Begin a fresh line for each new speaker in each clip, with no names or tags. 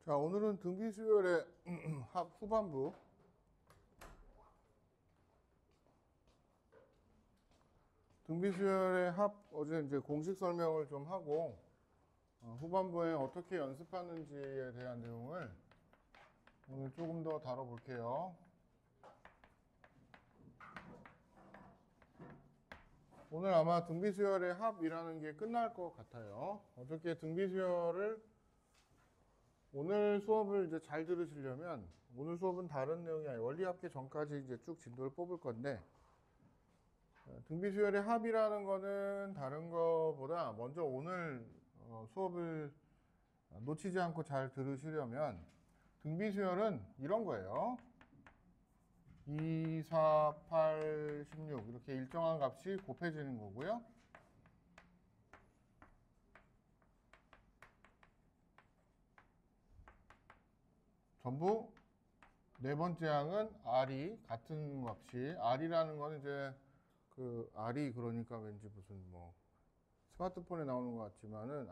자, 오늘은 등비수열의 합 후반부. 등비수열의 합 어제 이제 공식 설명을 좀 하고 후반부에 어떻게 연습하는지에 대한 내용을 오늘 조금 더 다뤄볼게요. 오늘 아마 등비수열의 합이라는 게 끝날 것 같아요. 어저께 등비수열을 오늘 수업을 이제 잘 들으시려면 오늘 수업은 다른 내용이 아니에요. 원리합계 전까지 이제 쭉 진도를 뽑을 건데 등비수열의 합이라는 거는 다른 거보다 먼저 오늘 수업을 놓치지 않고 잘 들으시려면 등비수열은 이런 거예요. 2, 4, 8, 16 이렇게 일정한 값이 곱해지는 거고요. 전부 네 번째 항은 R이 같은 값이 R이라는 거는 이제 그 R이 그러니까 왠지 무슨 뭐 스마트폰에 나오는 것 같지만은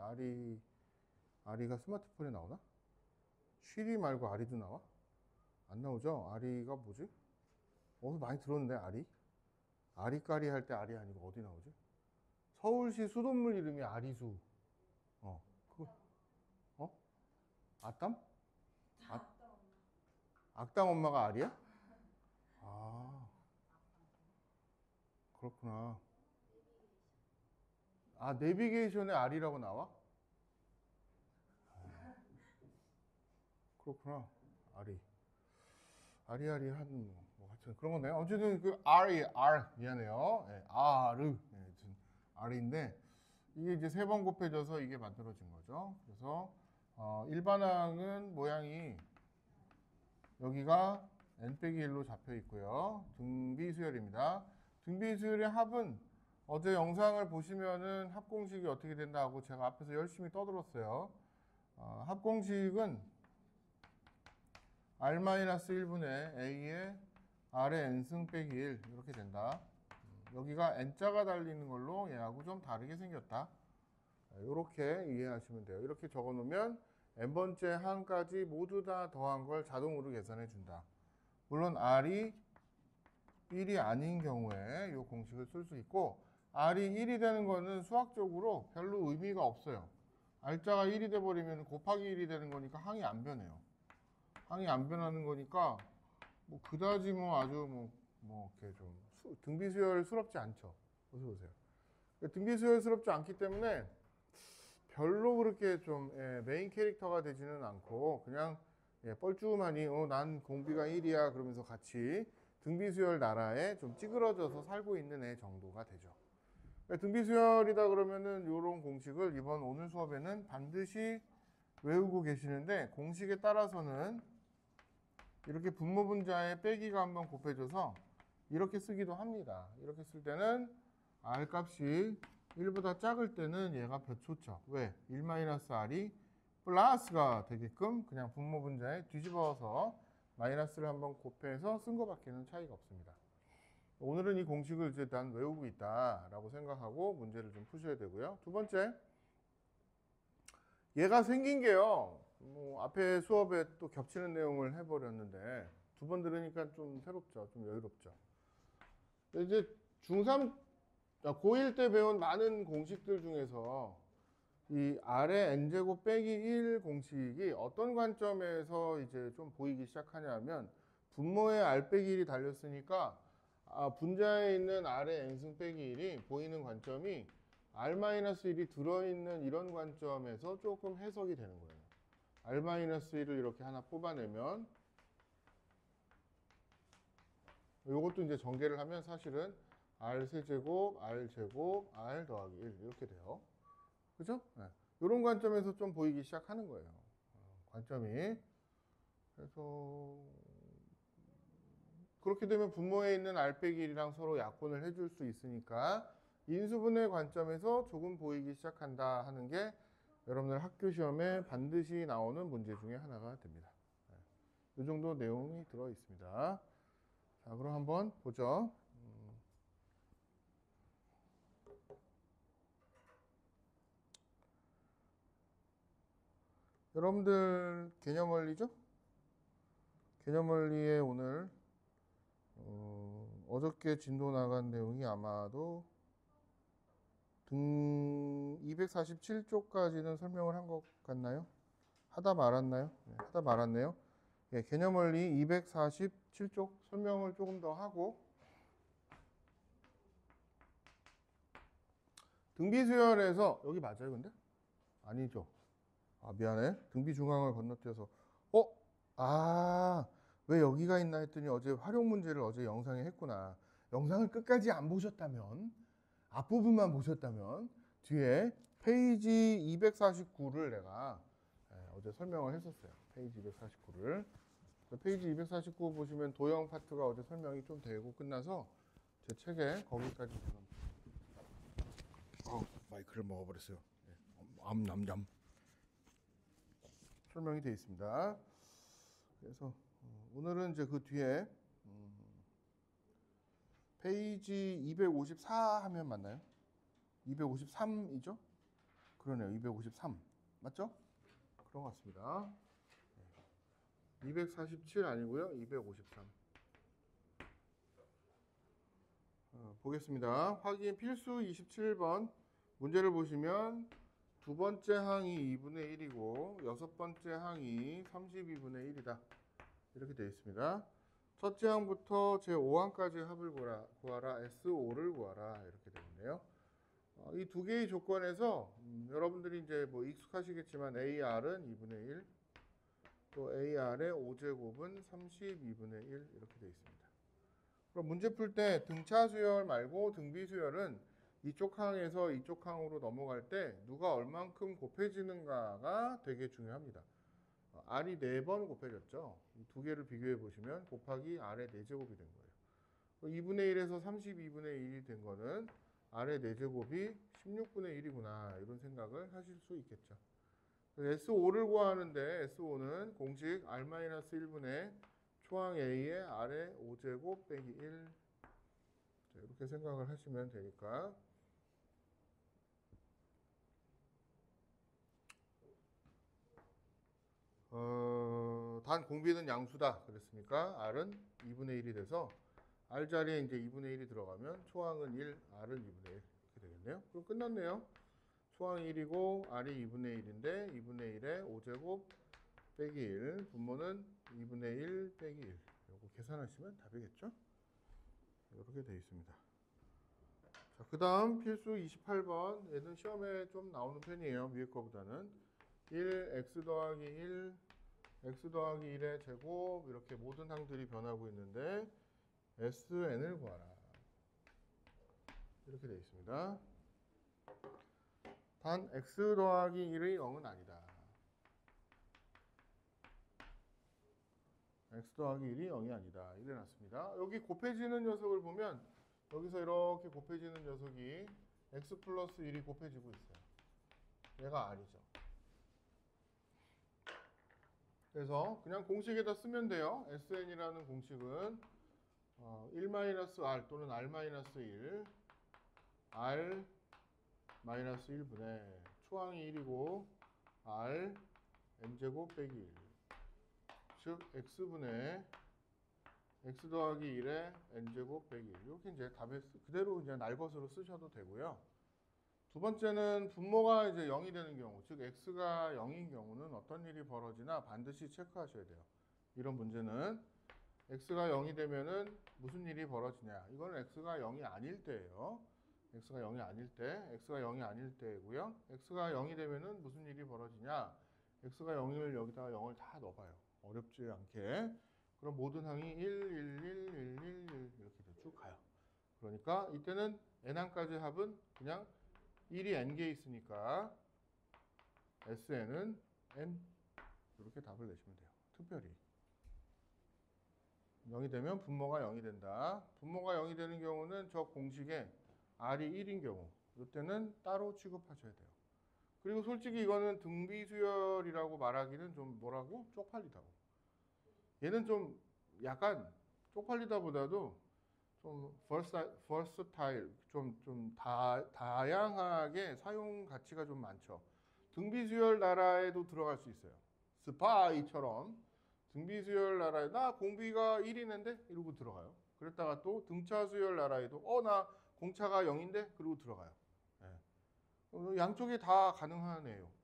R이가 스마트폰에 나오나? 쉬리 말고 R이도 나와? 안 나오죠? R이가 뭐지? 어디서 많이 들었는데 R이? 아리까리 할 때 R이 아니고 어디 나오지? 서울시 수돗물 이름이 아리수. 그거 아땀? 악당 엄마가 R이야? 아, 그렇구나. 아, 내비게이션에 R이라고 나와? 그렇구나. R이. 아리아리 한, 뭐, 하여튼 그런 건데. 어쨌든 그 R, 미안해요. 네, 네, R인데, 이게 이제 세 번 곱해져서 이게 만들어진 거죠. 그래서, 일반항은 모양이 여기가 n-1로 잡혀 있고요. 등비수열입니다. 등비수열의 합은 어제 영상을 보시면은 합공식이 어떻게 된다 하고 제가 앞에서 열심히 떠들었어요. 합공식은 R-1분의 A의 R의 n승 빼기 1 이렇게 된다. 여기가 n자가 달리는 걸로 얘하고 좀 다르게 생겼다. 이렇게 이해하시면 돼요. 이렇게 적어 놓으면 n번째 항까지 모두 다 더한 걸 자동으로 계산해 준다. 물론 R이 1이 아닌 경우에 이 공식을 쓸 수 있고 R이 1이 되는 거는 수학적으로 별로 의미가 없어요. R자가 1이 돼버리면 곱하기 1이 되는 거니까 항이 안 변해요. 항이 안 변하는 거니까 뭐 그다지 뭐 아주 뭐 이렇게 좀 등비수열스럽지 않죠. 보세요. 등비수열스럽지 않기 때문에 별로 그렇게 좀 메인 캐릭터가 되지는 않고 그냥 뻘쭘하니 난 공비가 1이야 그러면서 같이 등비수열 나라에 좀 찌그러져서 살고 있는 애 정도가 되죠. 등비수열이다 그러면은 이런 공식을 이번 오늘 수업에는 반드시 외우고 계시는데 공식에 따라서는 이렇게 분모분자에 빼기가 한번 곱해져서 이렇게 쓰기도 합니다. 이렇게 쓸 때는 R 값이 1보다 작을 때는 얘가 벼초쳐. 왜? 1-R이 플러스가 되게끔 그냥 분모분자에 뒤집어서 마이너스를 한번 곱해서 쓴 것밖에는 차이가 없습니다. 오늘은 이 공식을 이제 난 외우고 있다라고 생각하고 문제를 좀 푸셔야 되고요. 두 번째, 얘가 생긴 게요. 뭐 앞에 수업에 또 겹치는 내용을 해버렸는데 두 번 들으니까 좀 새롭죠. 좀 여유롭죠. 이제 고1 때 배운 많은 공식들 중에서 이 R의 n제곱 빼기 1 공식이 어떤 관점에서 이제 좀 보이기 시작하냐면 분모에 R 빼기 1이 달렸으니까 분자에 있는 R의 n승 빼기 1이 보이는 관점이 R-1이 들어있는 이런 관점에서 조금 해석이 되는 거예요. R-1을 이렇게 하나 뽑아내면 이것도 이제 전개를 하면 사실은 R 세제곱, R제곱, R 더하기 1 이렇게 돼요. 그죠? 네. 이런 관점에서 좀 보이기 시작하는 거예요. 관점이. 그래서 그렇게 되면 분모에 있는 R 빼기 1이랑 서로 약분을 해줄 수 있으니까 인수분해 관점에서 조금 보이기 시작한다 하는 게 여러분들 학교 시험에 반드시 나오는 문제 중에 하나가 됩니다. 이 정도 내용이 들어 있습니다. 자, 그럼 한번 보죠. 여러분들 개념 원리죠? 개념 원리에 오늘 어저께 진도 나간 내용이 아마도 등 247쪽까지는 설명을 한 것 같나요? 하다 말았나요? 네, 하다 말았네요. 예, 개념 원리 247쪽 설명을 조금 더 하고 등비수열에서 여기 맞아요, 근데? 아니죠. 아, 미안해. 등비중앙을 건너뛰어서 왜 여기가 있나 했더니 어제 활용 문제를 어제 영상에 했구나. 영상을 끝까지 안 보셨다면 앞부분만 보셨다면 뒤에 페이지 249를 내가 어제 설명을 했었어요. 페이지 249를. 페이지 249 보시면 도형 파트가 어제 설명이 좀 되고 끝나서 제 책에 거기까지 지금 마이크를 먹어버렸어요. 암냠냠 설명이 되어 있습니다. 그래서 오늘은 이제 그 뒤에 페이지 254 하면 맞나요? 253이죠? 그러네요. 253 맞죠? 그런 것 같습니다. 247 아니고요. 253 보겠습니다. 확인 필수 27번 문제를 보시면 두 번째 항이 2분의 1이고 여섯 번째 항이 32분의 1이다. 이렇게 되어 있습니다. 첫째 항부터 제5항까지 합을 구하라. S5를 구하라. 이렇게 되어 있네요. 이 두 개의 조건에서 여러분들이 이제 뭐 익숙하시겠지만 AR은 2분의 1, 또 AR의 5제곱은 32분의 1 이렇게 되어 있습니다. 그럼 문제 풀 때 등차 수열 말고 등비 수열은 이쪽 항에서 이쪽 항으로 넘어갈 때 누가 얼만큼 곱해지는가가 되게 중요합니다. R이 4번 곱해졌죠. 이 두 개를 비교해 보시면 곱하기 R의 4제곱이 된 거예요. 2분의 1에서 32분의 1이 된 거는 R의 4제곱이 16분의 1이구나 이런 생각을 하실 수 있겠죠. S5를 구하는데 S5는 공식 R-1분의 초항 A의 R의 5제곱 빼기 1 이렇게 생각을 하시면 되니까 단 공비는 양수다 그랬으니까 R은 2분의 1이 돼서 R 자리에 이제 2분의 1이 들어가면 초항은 1, R은 2분의 1 이렇게 되겠네요. 그럼 끝났네요. 초항이 1이고 R이 2분의 1인데 2분의 1에 5제곱 빼기 1 분모는 2분의 1 빼기 1 이거 계산하시면 답이겠죠? 이렇게 되어 있습니다. 자, 그 다음 필수 28번 얘는 시험에 좀 나오는 편이에요. 위에 거보다는 1 x 더하기 1 x 더하기 1의 제곱 이렇게 모든 항들이 변하고 있는데 SN을 구하라 이렇게 되어 있습니다. 단 x 더하기 1의 0은 아니다. x 더하기 1이 0이 아니다. 이래 놨습니다. 여기 곱해지는 녀석을 보면 여기서 이렇게 곱해지는 녀석이 x 플러스 1이 곱해지고 있어요. 얘가 R이죠. 그래서 그냥 공식에다 쓰면 돼요. SN이라는 공식은 1-R 또는 R-1 R-1분의 초항이 1이고 R n제곱 빼기 1 즉 x분의 x 더하기 1에 n제곱 빼기 1 이렇게 이제 답에 그대로 이제 날것으로 쓰셔도 되고요. 두 번째는 분모가 이제 0이 되는 경우, 즉 x가 0인 경우는 어떤 일이 벌어지나 반드시 체크하셔야 돼요. 이런 문제는 x가 0이 되면은 무슨 일이 벌어지냐? 이거는 x가 0이 아닐 때예요. x가 0이 아닐 때, x가 0이 아닐 때고요. x가 0이 되면은 무슨 일이 벌어지냐? x가 0을 여기다가 0을 다 넣어봐요. 어렵지 않게. 그럼 모든 항이 1, 1, 1, 1, 1, 1 이렇게 쭉 가요. 그러니까 이때는 n항까지 합은 그냥 1이 n개 있으니까 SN은 n 이렇게 답을 내시면 돼요. 특별히 0이 되면 분모가 0이 된다. 분모가 0이 되는 경우는 저 공식에 R이 1인 경우 이때는 따로 취급하셔야 돼요. 그리고 솔직히 이거는 등비수열이라고 말하기는 좀 뭐라고? 쪽팔리다고. 얘는 좀 약간 쪽팔리다보다도 좀 versatile, 좀 다양하게 사용 가치가 좀 많죠. 등비수열 나라에도 들어갈 수 있어요. 스파이처럼 등비 수요일 나라에 나 공비가 1이는데 이러고 들어가요. 그랬다가 또 등차 수요일 나라에도 나 공차가 0인데 그러고 들어가요. 양쪽이 다 가능하네요.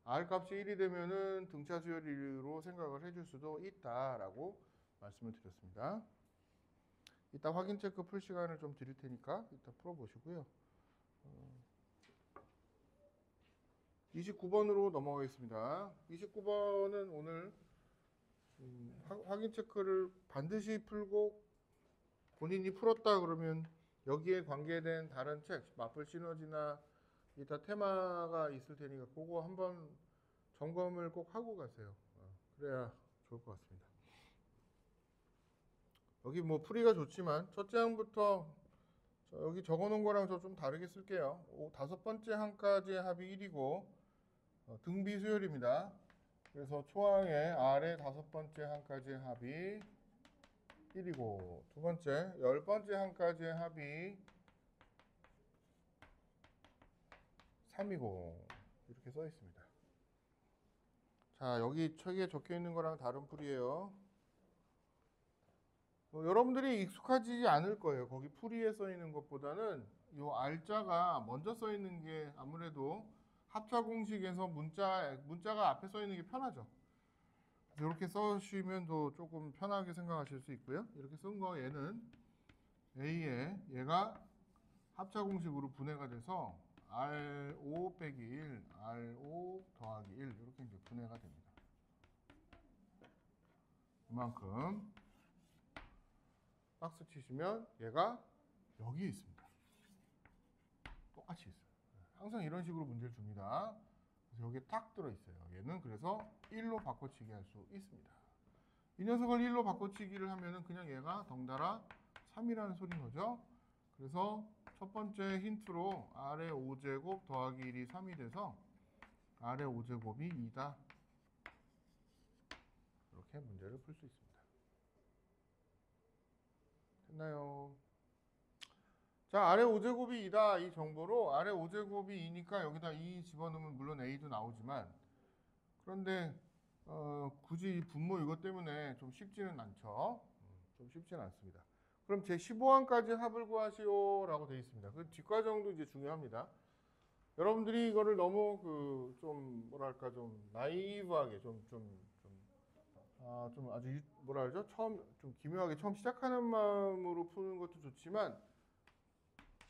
R 값이 1이 되면은 등차 수열 1로 생각을 해줄 수도 있다라고 말씀을 드렸습니다. 이따 확인 체크 풀 시간을 좀 드릴 테니까 이따 풀어보시고요. 29번으로 넘어가겠습니다. 29번은 오늘 확인 체크를 반드시 풀고 본인이 풀었다 그러면 여기에 관계된 다른 책, 마플 시너지나 이따 테마가 있을 테니까 그거 한번 점검을 꼭 하고 가세요. 그래야 좋을 것 같습니다. 여기 뭐 풀이가 좋지만 첫째 항부터 여기 적어놓은 거랑 저 좀 다르게 쓸게요. 다섯 번째 항까지의 합이 1이고 등비 수열입니다. 그래서 초항의 R의 다섯 번째 항까지의 합이 1이고 두 번째, 열 번째 항까지의 합이 3이고 이렇게 써 있습니다. 자, 여기 책에 적혀 있는 거랑 다른 풀이에요. 여러분들이 익숙하지 않을 거예요. 거기 풀이에 써 있는 것보다는 요 R자가 먼저 써 있는 게 아무래도 합차 공식에서 문자가 앞에 써 있는 게 편하죠. 이렇게 써주시면 더 조금 편하게 생각하실 수 있고요. 이렇게 쓴 거 얘는 A에 얘가 합차 공식으로 분해가 돼서 R5 빼기 1, R5 더하기 1 이렇게 이제 분해가 됩니다. 이만큼 박스 치시면 얘가 여기에 있습니다. 똑같이 있어요. 항상 이런 식으로 문제를 줍니다. 그래서 여기에 딱 들어있어요. 얘는 그래서 1로 바꿔치기 할 수 있습니다. 이 녀석을 1로 바꿔치기를 하면은 그냥 얘가 덩달아 3이라는 소리인 거죠. 그래서 첫 번째 힌트로 R의 5제곱 더하기 1이 3이 돼서 R의 5제곱이 2다. 이렇게 문제를 풀 수 있습니다. 됐나요? 자, R의 5제곱이 2다. 이 정보로 R의 5제곱이 2니까 여기다 2 집어넣으면 물론 A도 나오지만 그런데 굳이 분모 이것 때문에 좀 쉽지는 않죠. 좀 쉽지는 않습니다. 그럼 제 15항까지 합을 구하시오 라고 되어 있습니다. 그 뒷과정도 이제 중요합니다. 여러분들이 이거를 너무 좀 뭐랄까 좀 나이브하게 좀 아주 뭐라 그러죠? 처음 좀 기묘하게 처음 시작하는 마음으로 푸는 것도 좋지만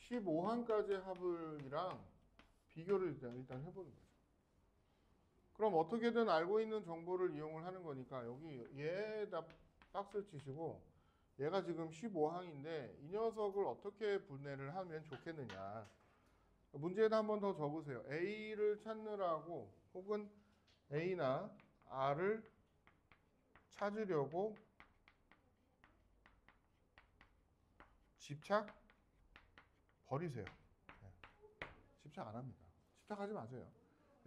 15항까지의 합을이랑 비교를 일단 해보는 거죠. 그럼 어떻게든 알고 있는 정보를 이용을 하는 거니까 여기 얘에다 박스를 치시고 얘가 지금 15항인데 이 녀석을 어떻게 분해를 하면 좋겠느냐. 문제에다 한 번 더 적으세요. A를 찾느라고 혹은 A나 R을 찾으려고 집착 버리세요. 집착 안 합니다. 집착하지 마세요.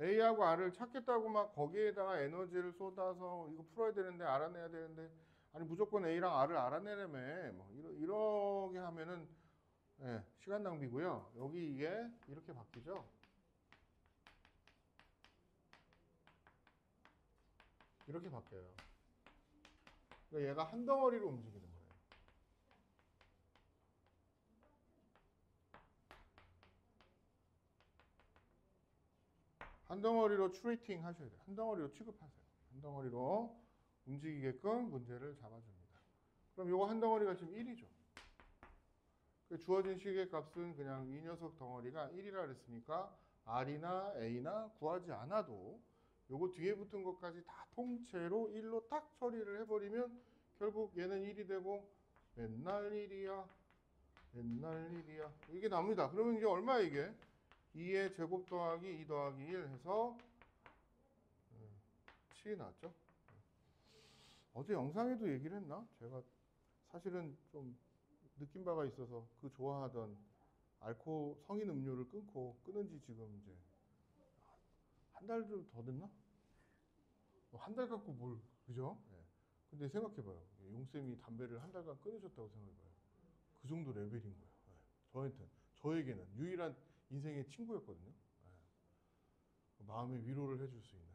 A하고 R을 찾겠다고 막 거기에다가 에너지를 쏟아서 이거 풀어야 되는데 알아내야 되는데 아니 무조건 A랑 R을 알아내려면 뭐 이렇게 하면은 시간 낭비고요. 여기 이게 이렇게 바뀌죠. 이렇게 바뀌어요. 그러니까 얘가 한 덩어리로 움직이는 거예요. 한 덩어리로 트리팅 하셔야 돼요. 한 덩어리로 취급하세요. 한 덩어리로 움직이게끔 문제를 잡아줍니다. 그럼 요거 한 덩어리가 지금 1이죠. 주어진 시계값은 그냥 이 녀석 덩어리가 1이라 그랬으니까 R이나 A나 구하지 않아도 요거 뒤에 붙은 것까지 다 통째로 1로 딱 처리를 해버리면 결국 얘는 1이 되고 맨날 1이야. 맨날 1이야. 이게 나옵니다. 그러면 이게 얼마야 이게? 2의 제곱 더하기 2 더하기 1 해서 7이 나왔죠. 어제 영상에도 얘기를 했나? 제가 사실은 좀 느낀 바가 있어서 그 좋아하던 성인 음료를 끊은 지 지금 이제 한 달 좀 더 됐나? 한 달 갖고 뭘 그죠? 근데 생각해봐요. 용쌤이 담배를 한 달간 끊으셨다고 생각해봐요. 그 정도 레벨인 거예요. 저에게는 유일한 인생의 친구였거든요. 마음의 위로를 해줄 수 있는.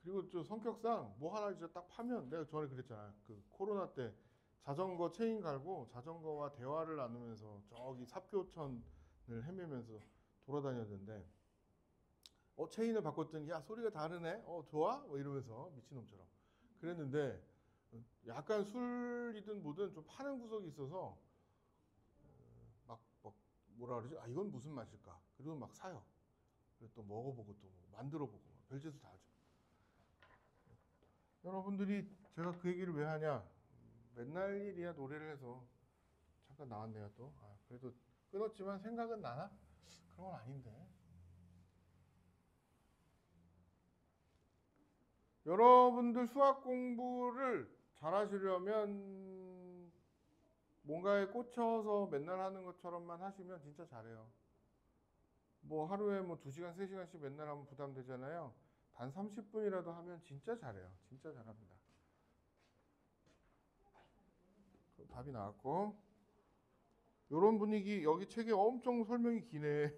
그리고 저 성격상 뭐 하나 진짜 딱 파면 내가 전에 그랬잖아요. 그 코로나 때 자전거 체인 갈고 자전거와 대화를 나누면서 저기 사표천을 헤매면서 돌아다녔는데 체인을 바꿨더니 야 소리가 다르네. 좋아? 뭐 이러면서 미친놈처럼 그랬는데 약간 술이든 뭐든 좀 파는 구석이 있어서 막 뭐라 그러지? 이건 무슨 맛일까? 그리고 막 사요. 그리고 또 먹어보고 또 만들어보고 별짓을 다 하죠. 여러분들이 제가 그 얘기를 왜 하냐? 맨날 일이야 노래를 해서 잠깐 나왔네요 또. 그래도 끊었지만 생각은 나나? 그런 건 아닌데. 여러분들 수학 공부를 잘하시려면 뭔가에 꽂혀서 맨날 하는 것처럼만 하시면 진짜 잘해요. 뭐 하루에 뭐 2시간, 3시간씩 맨날 하면 부담되잖아요. 단 30분이라도 하면 진짜 잘해요. 진짜 잘합니다. 답이 나왔고 요런 분위기 여기 책에 엄청 설명이 기네.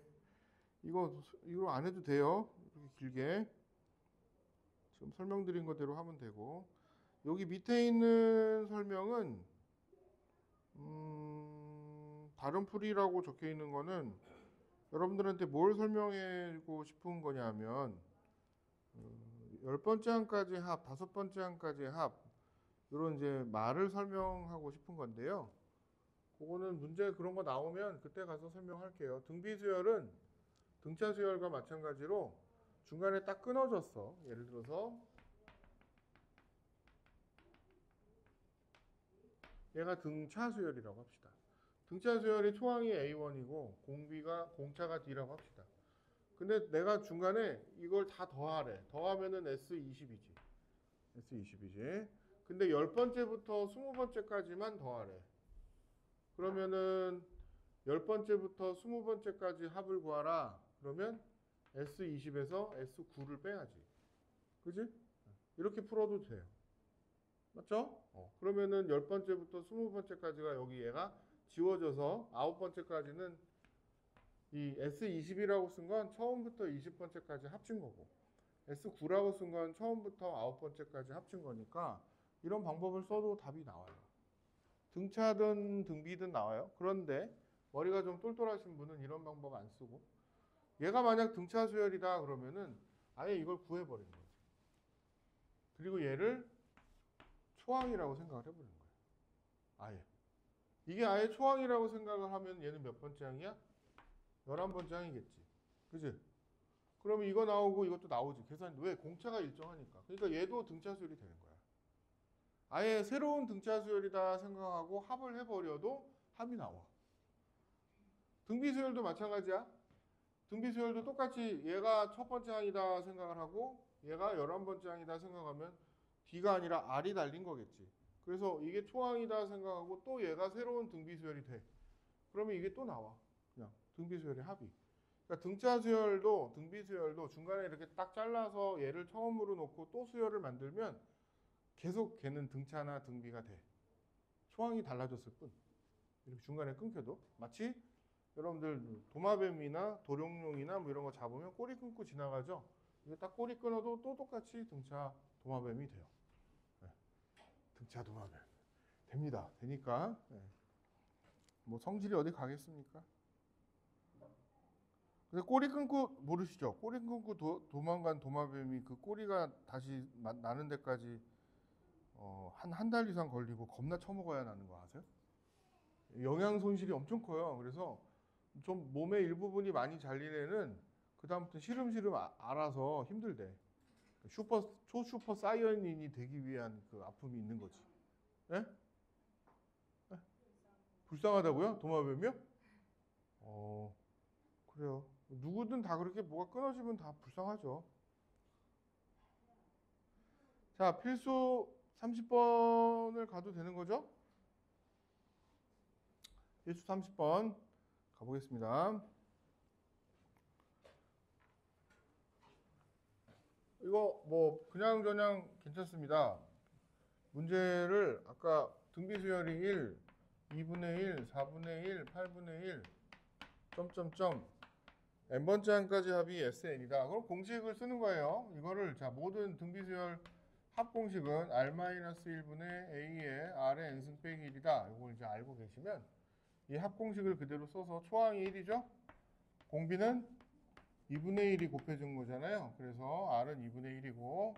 이거 안 해도 돼요. 이렇게 길게 지금 설명드린 거대로 하면 되고 여기 밑에 있는 설명은 다른 풀이라고 적혀 있는 거는 여러분들한테 뭘 설명하고 싶은 거냐면 10번째 항까지 합, 5번째 항까지 합 이런 이제 말을 설명하고 싶은 건데요. 그거는 문제 그런 거 나오면 그때 가서 설명할게요. 등비수열은 등차수열과 마찬가지로 중간에 딱 끊어졌어. 예를 들어서 얘가 등차수열이라고 합시다. 등차수열의 초항이 A1이고 공차가 D라고 합시다. 근데 내가 중간에 이걸 다 더하래. 더하면은 S20이지. S20이지. 근데 10번째부터 20번째까지만 더하래. 그러면은 10번째부터 20번째까지 합을 구하라. 그러면 S20에서 S9를 빼야지. 그지? 이렇게 풀어도 돼요. 맞죠? 그러면은 10번째부터 20번째까지가 여기 얘가 지워져서 9번째까지는 이 S20이라고 쓴 건 처음부터 20번째까지 합친 거고 S9라고 쓴 건 처음부터 9번째까지 합친 거니까 이런 방법을 써도 답이 나와요. 등차든 등비든 나와요. 그런데 머리가 좀 똘똘하신 분은 이런 방법 안 쓰고 얘가 만약 등차 수열이다 그러면은 아예 이걸 구해버리는 거죠. 그리고 얘를 초항이라고 생각을 해버리는 거예요. 아예. 이게 아예 초항이라고 생각을 하면 얘는 몇 번째 항이야? 11번째 항이겠지. 그지? 그러면 이거 나오고 이것도 나오지. 계산 왜? 공차가 일정하니까. 그러니까 얘도 등차 수열이 되는 거야. 아예 새로운 등차 수열이다 생각하고 합을 해버려도 합이 나와. 등비 수열도 마찬가지야. 등비 수열도 똑같이 얘가 첫 번째 항이다 생각을 하고 얘가 11번째 항이다 생각하면 D가 아니라 R이 달린 거겠지. 그래서 이게 초항이다 생각하고 또 얘가 새로운 등비 수열이 돼. 그러면 이게 또 나와. 그냥 등비 수열의 합이. 그러니까 등차 수열도 등비 수열도 중간에 이렇게 딱 잘라서 얘를 처음으로 놓고 또 수열을 만들면 계속 걔는 등차나 등비가 돼. 초항이 달라졌을 뿐. 이렇게 중간에 끊겨도 마치 여러분들 도마뱀이나 도룡뇽이나 뭐 이런 거 잡으면 꼬리 끊고 지나가죠. 이게 딱 꼬리 끊어도 또 똑같이 등차 도마뱀이 돼요. 네. 등차 도마뱀 됩니다. 되니까 뭐 성질이 어디 가겠습니까? 근데 꼬리 끊고 모르시죠? 꼬리 끊고 도망간 도마뱀이 그 꼬리가 다시 나는 데까지 한 달 이상 걸리고 겁나 처먹어야 나는 거 아세요? 영양 손실이 엄청 커요. 그래서 좀 몸의 일부분이 많이 잘린 애는 그 다음부터 시름시름 알아서 힘들대. 초슈퍼 사이언인이 되기 위한 그 아픔이 있는 거지. 예? 예? 불쌍하다고요? 도마뱀이요? 그래요. 누구든 다 그렇게 뭐가 끊어지면 다 불쌍하죠. 자, 필수 30번을 가도 되는 거죠? 필수 30번 가보겠습니다. 이거 뭐 그냥저냥 괜찮습니다. 문제를 아까 등비수열이 1, 2분의 1, 4분의 1, 8분의 1, 점점점 n번째 항까지 합이 SN이다. 그럼 공식을 쓰는 거예요. 이거를 자 모든 등비수열 합공식은 R-1분의 A의 R의 n승 빼기 1이다. 이걸 이제 알고 계시면 이 합공식을 그대로 써서 초항이 1이죠. 공비는 2분의 1이 곱해진 거잖아요. 그래서 R은 2분의 1이고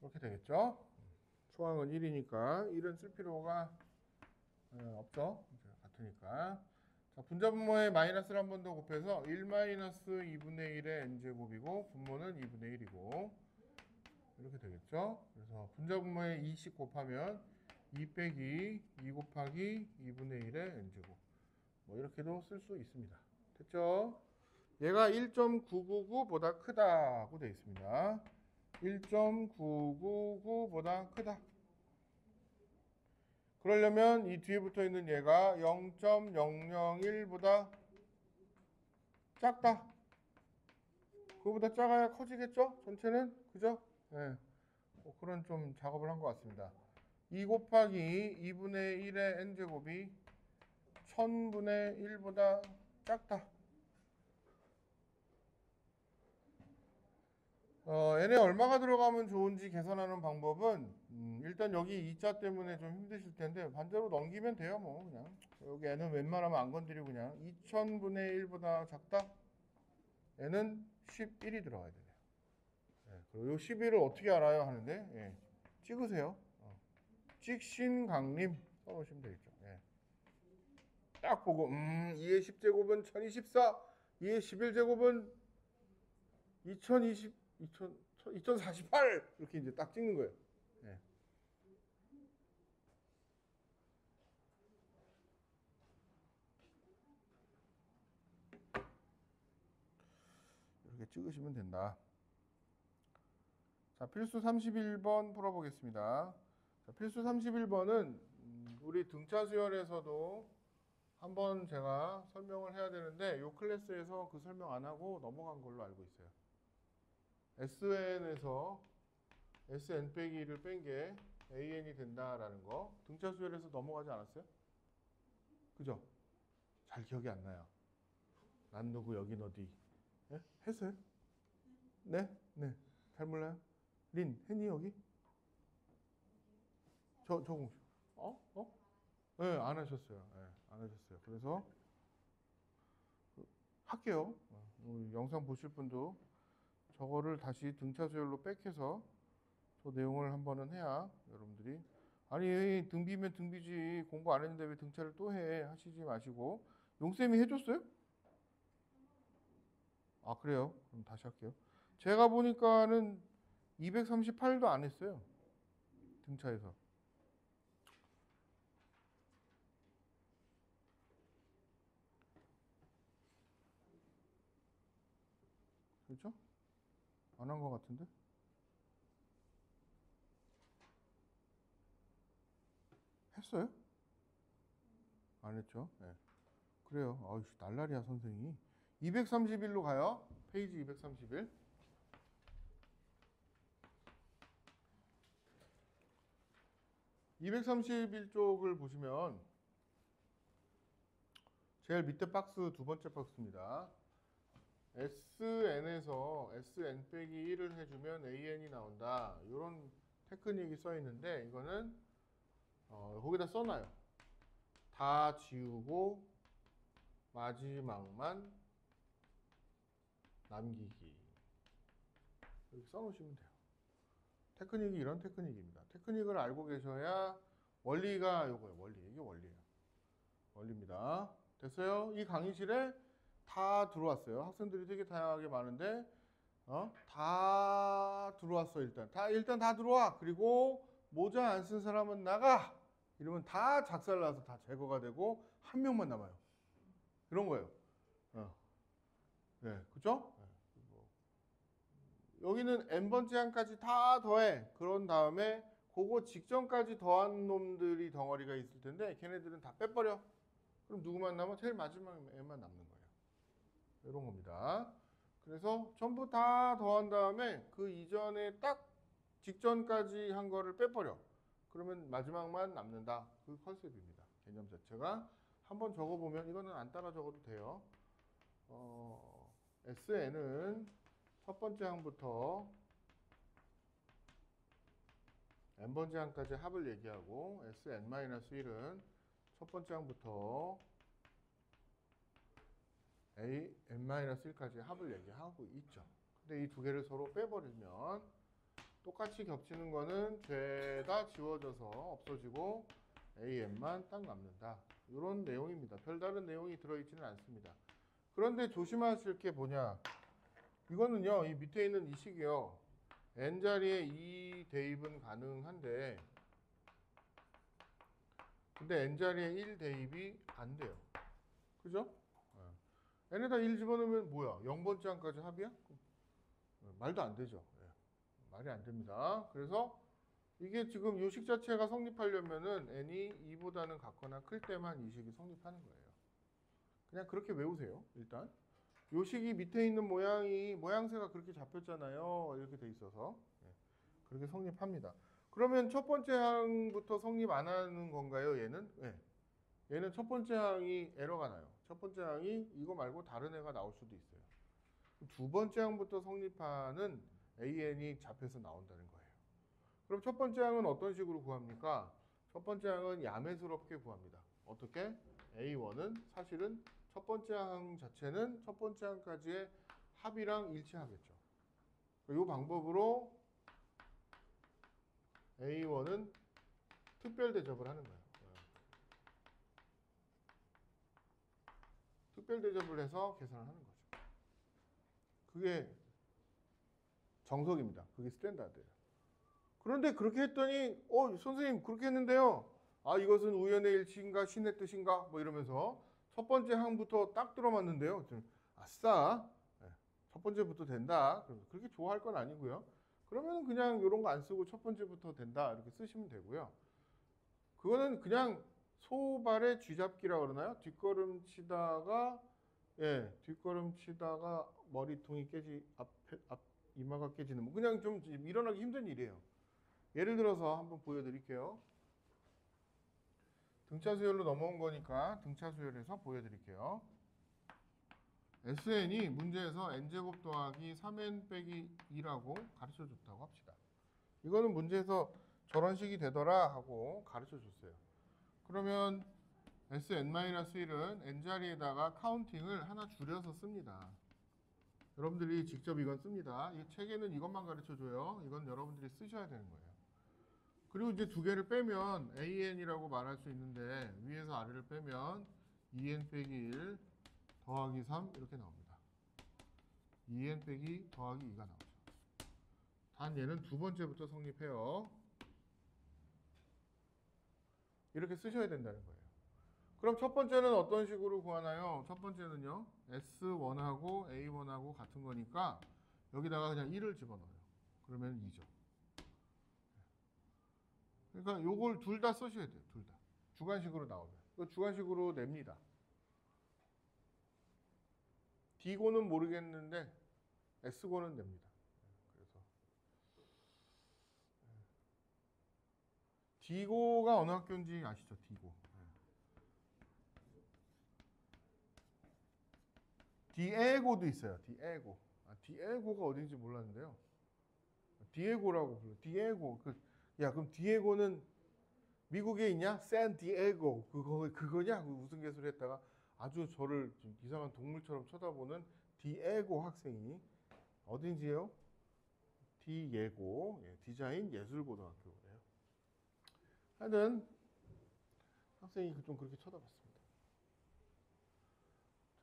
이렇게 되겠죠. 초항은 1이니까 1은 쓸 필요가 없죠. 같으니까. 자, 분자분모의 마이너스를 한 번 더 곱해서 1 마이너스 2분의 1의 n제곱이고 분모는 2분의 1이고 이렇게 되겠죠. 그래서 분자분모의 2씩 곱하면 2 빼기 2 곱하기 2분의 1의 n제곱 뭐 이렇게도 쓸 수 있습니다. 됐죠? 얘가 1.999보다 크다고 되어 있습니다. 1.999보다 크다. 그러려면 이 뒤에 붙어 있는 얘가 0.001보다 작다. 그거보다 작아야 커지겠죠? 전체는? 그죠? 네. 그런 좀 작업을 한 것 같습니다. 2 곱하기 2분의 1의 n제곱이 1000분의 1보다 작다. n에 얼마가 들어가면 좋은지 계산하는 방법은 일단 여기 2자 때문에 좀 힘드실 텐데 반대로 넘기면 돼요. 뭐 그냥 여기 n은 웬만하면 안 건드리고 그냥 2000분의 1보다 작다. n은 11이 들어가야 돼요. 네, 그리고 이 11을 어떻게 알아요 하는데 예, 찍으세요. 찍신강림 써놓으시면 되겠죠. 예. 딱 보고 2의 10제곱은 1024, 2의 11제곱은 2048 이렇게 이제 딱 찍는 거예요. 네. 이렇게 찍으시면 된다. 자, 필수 31번 풀어보겠습니다. 자, 필수 31번은 우리 등차 수열에서도 한번 제가 설명을 해야 되는데 이 클래스에서 그 설명 안 하고 넘어간 걸로 알고 있어요. SN에서 SN 빼기 1을 뺀 게 AN이 된다라는 거 등차 수열에서 넘어가지 않았어요? 그죠? 잘 기억이 안 나요. 난 누구 여긴 어디? 예? 했어요? 네? 네. 잘 몰라요? 린, 했니 여기? 저 공식. 네, 안 하셨어요. 네, 안 하셨어요. 그래서 할게요. 영상 보실 분도 저거를 다시 등차 수열로 백해서 저 내용을 한번은 해야 여러분들이 아니 등비면 등비지 공부 안 했는데 왜 등차를 또 해 하시지 마시고 용쌤이 해줬어요? 아 그래요? 그럼 다시 할게요. 제가 보니까는 238도 안 했어요. 등차에서. 그렇죠? 안 한 것 같은데? 했어요? 안 했죠? 네. 그래요. 아이씨 날라리야 선생이. 231로 가요. 페이지 231. 231쪽을 보시면 제일 밑에 박스 두 번째 박스입니다. SN에서 SN 빼기 1을 해주면 AN이 나온다. 이런 테크닉이 써 있는데 이거는 거기다 써놔요. 다 지우고 마지막만 남기기. 이렇게 써놓으시면 돼요. 테크닉이 이런 테크닉입니다. 테크닉을 알고 계셔야 원리가 요거예요. 원리. 이게 원리예요. 원리입니다. 됐어요? 이 강의실에 다 들어왔어요. 학생들이 되게 다양하게 많은데 다 들어왔어 일단. 일단 다 들어와. 그리고 모자 안 쓴 사람은 나가. 이러면 다 작살나서 다 제거가 되고 한 명만 남아요. 이런 거예요. 네, 그죠? 여기는 n번째 항까지 다 더해. 그런 다음에 그거 직전까지 더한 놈들이 덩어리가 있을 텐데 걔네들은 다 빼버려. 그럼 누구만 남아? 제일 마지막에만 남는 거예요. 이런 겁니다. 그래서 전부 다 더한 다음에 그 이전에 딱 직전까지 한 거를 빼버려. 그러면 마지막만 남는다. 그 컨셉입니다. 개념 자체가. 한번 적어보면 이거는 안 따라 적어도 돼요. SN은 첫 번째 항부터 n번째 항까지 합을 얘기하고 SN-1은 첫 번째 항부터 n-1까지 합을 얘기하고 있죠. 근데 이 두 개를 서로 빼버리면 똑같이 겹치는 거는 죄다 지워져서 없어지고 AN만 딱 남는다. 이런 내용입니다. 별다른 내용이 들어있지는 않습니다. 그런데 조심하실 게 뭐냐. 이거는요, 이 밑에 있는 이 식이요. n자리에 2 대입은 가능한데 근데 n자리에 1 대입이 안 돼요. 그죠? n에다 1 집어넣으면 뭐야? 0번째 항까지 합이야? 말도 안 되죠. 말이 안 됩니다. 그래서 이게 지금 이 식 자체가 성립하려면은 n이 2보다는 같거나 클 때만 이 식이 성립하는 거예요. 그냥 그렇게 외우세요. 일단 이 식이 밑에 있는 모양새가 그렇게 잡혔잖아요. 이렇게 돼 있어서 그렇게 성립합니다. 그러면 첫 번째 항부터 성립 안 하는 건가요? 얘는? 얘는 첫 번째 항이 에러가 나요. 첫 번째 항이 이거 말고 다른 애가 나올 수도 있어요. 두 번째 항부터 성립하는 AN이 잡혀서 나온다는 거예요. 그럼 첫 번째 항은 어떤 식으로 구합니까? 첫 번째 항은 야매스럽게 구합니다. 어떻게? A1은 사실은 첫 번째 항 자체는 첫 번째 항까지의 합이랑 일치하겠죠. 이 방법으로 A1은 특별 대접을 하는 거예요. 특별 대접을 해서 계산을 하는 거죠. 그게 정석입니다. 그게 스탠다드예요. 그런데 그렇게 했더니 선생님 그렇게 했는데요. 아 이것은 우연의 일치인가 신의 뜻인가 뭐 이러면서 첫 번째 항부터 딱 들어맞는데요. 아싸 첫 번째부터 된다. 그렇게 좋아할 건 아니고요. 그러면 그냥 이런 거 안 쓰고 첫 번째부터 된다 이렇게 쓰시면 되고요. 그거는 그냥 소발의 쥐잡기라고 그러나요? 뒷걸음 치다가 머리통이 앞 이마가 깨지는 뭐 그냥 좀 일어나기 힘든 일이에요. 예를 들어서 한번 보여드릴게요. 등차 수열로 넘어온 거니까 등차 수열에서 보여드릴게요. SN이 문제에서 n제곱 더하기 3n 빼기 2라고 가르쳐줬다고 합시다. 이거는 문제에서 저런 식이 되더라 하고 가르쳐줬어요. 그러면 Sn-1은 n자리에다가 카운팅을 하나 줄여서 씁니다. 여러분들이 직접 이건 씁니다. 이 책에는 이것만 가르쳐줘요. 이건 여러분들이 쓰셔야 되는 거예요. 그리고 이제 두 개를 빼면 AN이라고 말할 수 있는데 위에서 아래를 빼면 2n 빼기 1 더하기 3 이렇게 나옵니다. 2n 빼기 더하기 2가 나오죠. 단 얘는 두 번째부터 성립해요. 이렇게 쓰셔야 된다는 거예요. 그럼 첫 번째는 어떤 식으로 구하나요? 첫 번째는요. S1하고 A1하고 같은 거니까 여기다가 그냥 1을 집어넣어요. 그러면 2죠. 그러니까 요걸 둘 다 쓰셔야 돼요. 둘 다. 주관식으로 나오면. 그 주관식으로 냅니다. D고는 모르겠는데 S고는 냅니다. 그래서 D고가 어느 학교인지 아시죠? D고. 디에고도 있어요. 디에고. 디에고가 어딘지 몰랐는데요. 디에고라고 불러요. 디에고. 그럼 디에고는 미국에 있냐? 샌디에고. 그거냐? 우스갯소리 했다가 아주 저를 좀 이상한 동물처럼 쳐다보는 디에고 학생이 어딘지요? 디예고. 디자인 예술고등학교예요. 하여튼 학생이 좀 그렇게 쳐다봤습니다.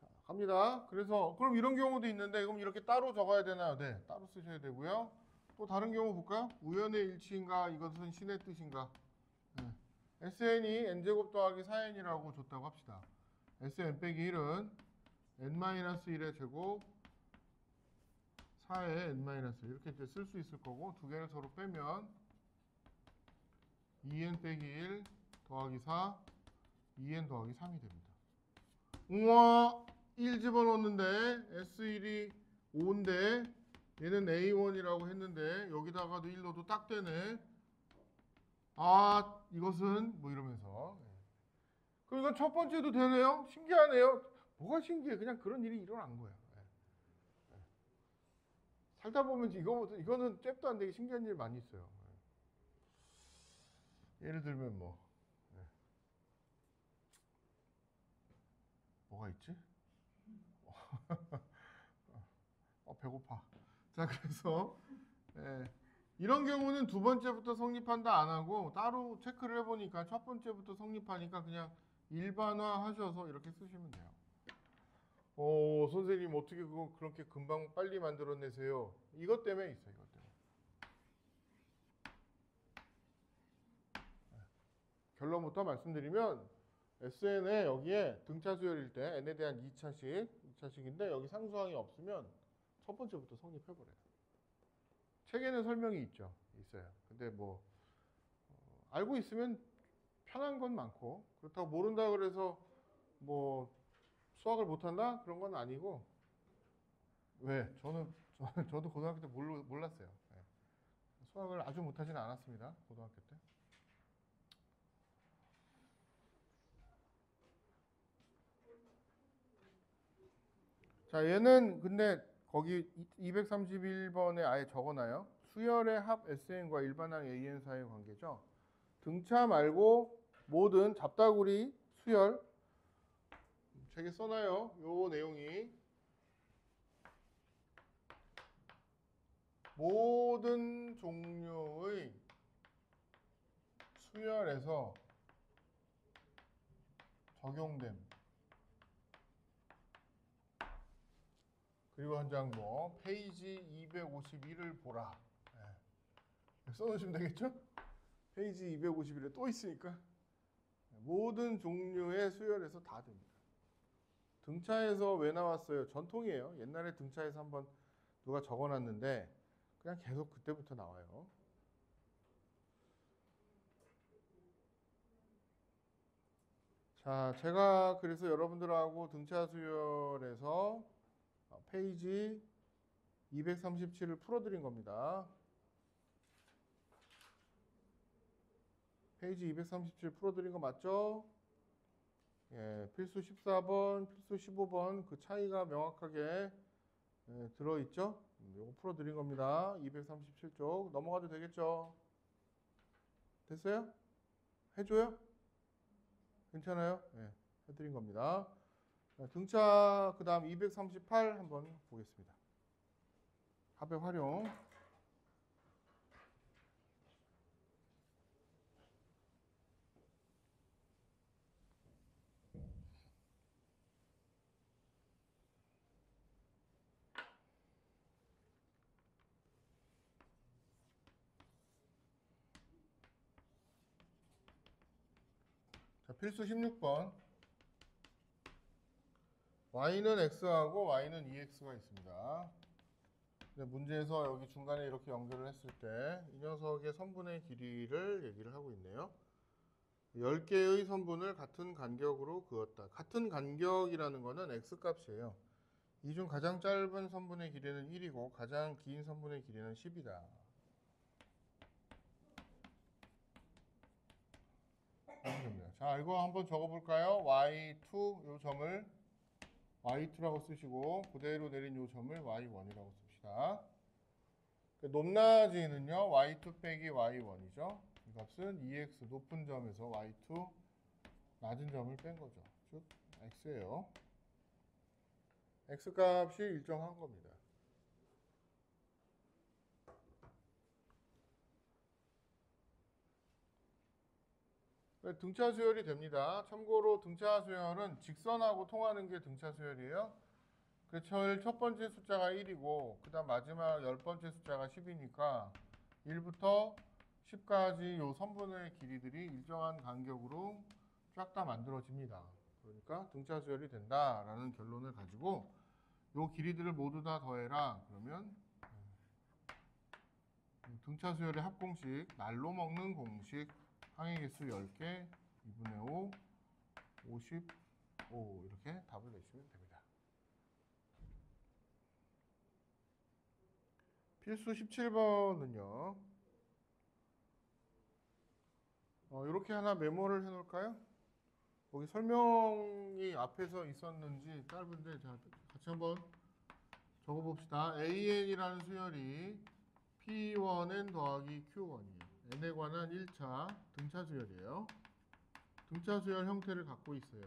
자, 갑니다. 그래서 그럼 이런 경우도 있는데 그럼 이렇게 따로 적어야 되나요? 네, 따로 쓰셔야 되고요. 또 다른 경우 볼까요? 우연의 일치인가? 이것은 신의 뜻인가? SN이 n제곱 더하기 4n이라고 줬다고 합시다. SN 빼기 1은 n-1의 제곱 4의 n-1 이렇게 이제 쓸 수 있을 거고 두 개를 서로 빼면 2n 빼기 1 더하기 4 2n 더하기 3이 됩니다. 우와 1 집어넣었는데 S1이 5인데 얘는 A1이라고 했는데 여기다가도 1 넣어도 딱 되네. 아, 이것은 뭐 이러면서. 그럼 이건 첫 번째도 되네요. 신기하네요. 뭐가 신기해? 그냥 그런 일이 일어난 거야. 살다 보면 이거는 잽도 안 되게 신기한 일 많이 있어요. 예를 들면 뭐가 있지? 배고파. 자, 그래서 이런 경우는 두 번째부터 성립한다 안 하고 따로 체크를 해보니까 첫 번째부터 성립하니까 그냥 일반화 하셔서 이렇게 쓰시면 돼요. 선생님 어떻게 그거 그렇게 금방 빨리 만들어내세요? 이것 때문에 있어요. 이것 때문에. 결론부터 말씀드리면 SN에 여기에 등차 수열일 때 n에 대한 2차식인데 여기 상수항이 없으면 첫 번째부터 성립해버려요. 책에는 설명이 있어요. 근데 알고 있으면 편한 건 많고 그렇다고 모른다 그래서 수학을 못한다? 그런 건 아니고 왜? 저도 고등학교 때 몰랐어요. 수학을 아주 못하지는 않았습니다. 고등학교 때. 자, 얘는 근데 거기 231번에 아예 적어놔요. 수열의 합 SN과 일반항 AN 사이의 관계죠. 등차 말고 모든 잡다구리 수열 책에 써놔요. 요 내용이 모든 종류의 수열에서 적용됨. 그리고 한 장 페이지 251을 보라. 써놓으시면 되겠죠? 페이지 251에 또 있으니까 모든 종류의 수열에서 다 됩니다. 등차에서 왜 나왔어요? 전통이에요. 옛날에 등차에서 한번 누가 적어놨는데 그냥 계속 그때부터 나와요. 자, 제가 그래서 여러분들하고 등차 수열에서 페이지 237을 풀어드린 겁니다. 페이지 237 풀어드린 거 맞죠? 필수 14번, 필수 15번 그 차이가 명확하게 들어있죠? 이거 풀어드린 겁니다. 237쪽 넘어가도 되겠죠? 됐어요? 해줘요? 괜찮아요? 해드린 겁니다. 등차 그 다음 238 한번 보겠습니다. 합의 활용. 자, 필수 16번. y는 x하고 y는 2x가 있습니다. 근데 문제에서 여기 중간에 이렇게 연결을 했을 때 이 녀석의 선분의 길이를 얘기를 하고 있네요. 10개의 선분을 같은 간격으로 그었다. 같은 간격이라는 거는 x값이에요. 이 중 가장 짧은 선분의 길이는 1이고 가장 긴 선분의 길이는 10이다. 자, 이거 한번 적어볼까요? y2 요 점을 y2라고 쓰시고 그대로 내린 요 점을 y1이라고 씁시다. 높낮이는요 y2 빼기 y1이죠. 이 값은 2x 높은 점에서 y2 낮은 점을 뺀 거죠. 즉 x예요. x 값이 일정한 겁니다. 등차 수열이 됩니다. 참고로 등차 수열은 직선하고 통하는 게 등차 수열이에요. 제일 첫 번째 숫자가 1이고 그 다음 마지막 10번째 숫자가 10이니까 1부터 10까지 요 선분의 길이들이 일정한 간격으로 쫙 다 만들어집니다. 그러니까 등차 수열이 된다라는 결론을 가지고 요 길이들을 모두 다 더해라. 그러면 등차 수열의 합공식, 날로 먹는 공식, 항의 개수 10개, 2분의 5, 55 이렇게 답을 내시면 됩니다. 필수 17번은요. 이렇게 하나 메모를 해놓을까요? 거기 설명이 앞에서 있었는지 짧은데 자, 같이 한번 적어봅시다. AN이라는 수열이 P1N 더하기 Q1이에요. N에 관한 1차 등차 수열이에요. 등차 수열 형태를 갖고 있어요.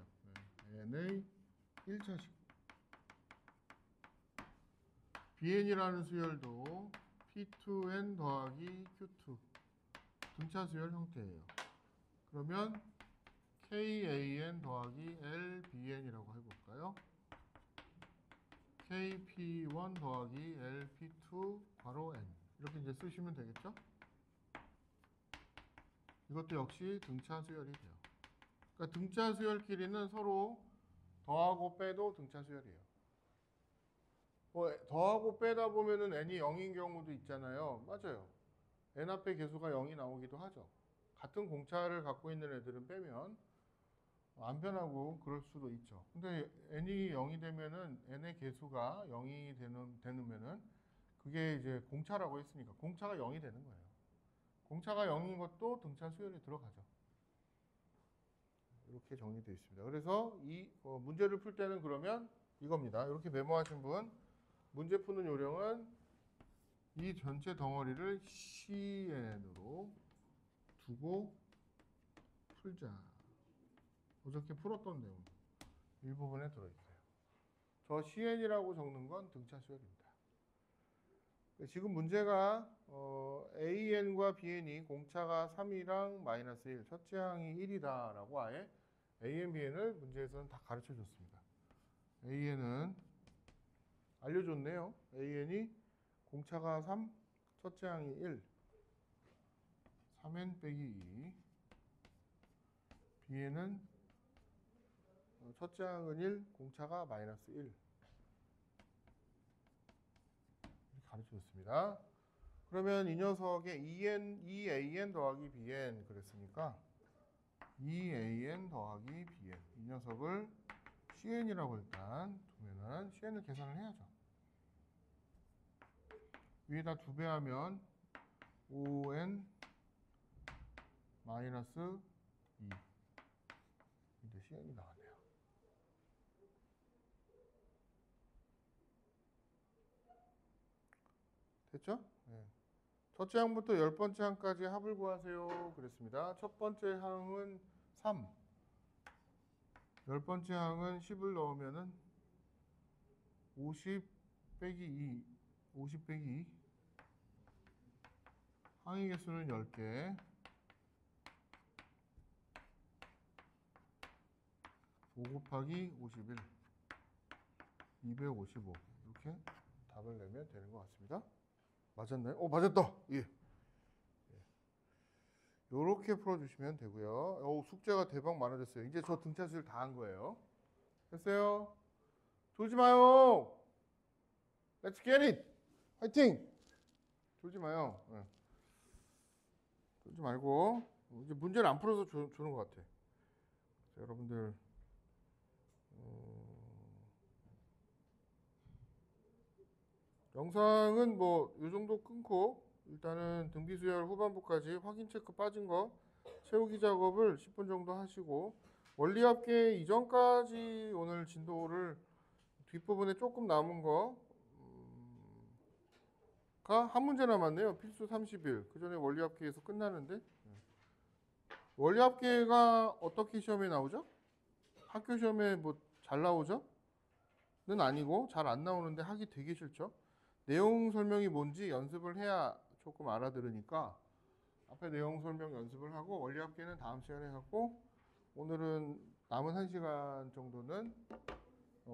N의 1차식. BN이라는 수열도 P2N 더하기 Q2 등차 수열 형태예요. 그러면 KAN 더하기 LBN이라고 해볼까요? KP1 더하기 LP2 괄호 N 이렇게 이제 쓰시면 되겠죠? 이것도 역시 등차 수열이 돼요. 그러니까 등차 수열끼리는 서로 더하고 빼도 등차 수열이에요. 더하고 빼다 보면은 n이 0인 경우도 있잖아요. 맞아요. n 앞에 개수가 0이 나오기도 하죠. 같은 공차를 갖고 있는 애들은 빼면 안 변하고 그럴 수도 있죠. 근데 n이 0이 되면은 n의 개수가 0이 되면은 그게 이제 공차라고 했으니까 공차가 0이 되는 거예요. 공차가 0인 것도 등차 수열에 들어가죠. 이렇게 정리되어 있습니다. 그래서 이 문제를 풀 때는 그러면 이겁니다. 이렇게 메모하신 분 문제 푸는 요령은 이 전체 덩어리를 CN으로 두고 풀자. 어저께 풀었던 내용 일부분에 들어있어요. 저 CN이라고 적는 건 등차 수열입니다. 지금 문제가 AN과 BN이 공차가 3이랑 마이너스 1, 첫째 항이 1이다라고 아예 AN, BN을 문제에서는 다 가르쳐 줬습니다. AN은 알려줬네요. AN이 공차가 3, 첫째 항이 1, 3n 빼기 2. BN은 첫째 항은 1, 공차가 마이너스 1. 이렇게 가르쳐줬습니다. 그러면 이 녀석의 EAN 더하기 BN 그랬으니까 EAN 더하기 BN 이 녀석을 CN이라고 일단 두면은 CN을 계산을 해야죠. 위에다 2배 하면 5n 마이너스 2 이제 CN이 나왔네요. 됐죠? 네. 첫째 항부터 10번째 항까지 합을 구하세요 그랬습니다. 첫 번째 항은 3 10번째 항은 10을 넣으면은 50 빼기 2 50 빼기 2 항의 개수는 10개 5 곱하기 51 255 이렇게 답을 내면 되는 것 같습니다. 맞았나요? 맞았다. 예. 이렇게 풀어주시면 되고요. 숙제가 대박 많아졌어요. 이제 저 등차 수열 다 한 거예요. 됐어요? 졸지 마요. Let's get it. 화이팅. 졸지 마요. 네. 졸지 말고 이제 문제를 안 풀어서 주는 것 같아. 자, 여러분들 영상은 뭐 이 정도 끊고 일단은 등비수열 후반부까지 확인 체크 빠진 거 채우기 작업을 10분 정도 하시고 원리합계 이전까지 오늘 진도를 뒷부분에 조금 남은 거가 한 문제 남았네요. 필수 30일. 그 전에 원리합계에서 끝나는데 원리합계가 어떻게 시험에 나오죠? 학교 시험에 뭐 잘 나오죠? 는 아니고 잘 안 나오는데 하기 되게 싫죠? 내용 설명이 뭔지 연습을 해야 조금 알아들으니까 앞에 내용 설명 연습을 하고 원리합계는 다음 시간에 하고 오늘은 남은 1시간 정도는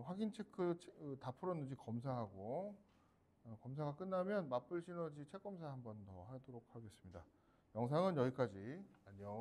확인 체크 다 풀었는지 검사하고 검사가 끝나면 맞불 시너지 책 검사 한 번 더 하도록 하겠습니다. 영상은 여기까지. 안녕.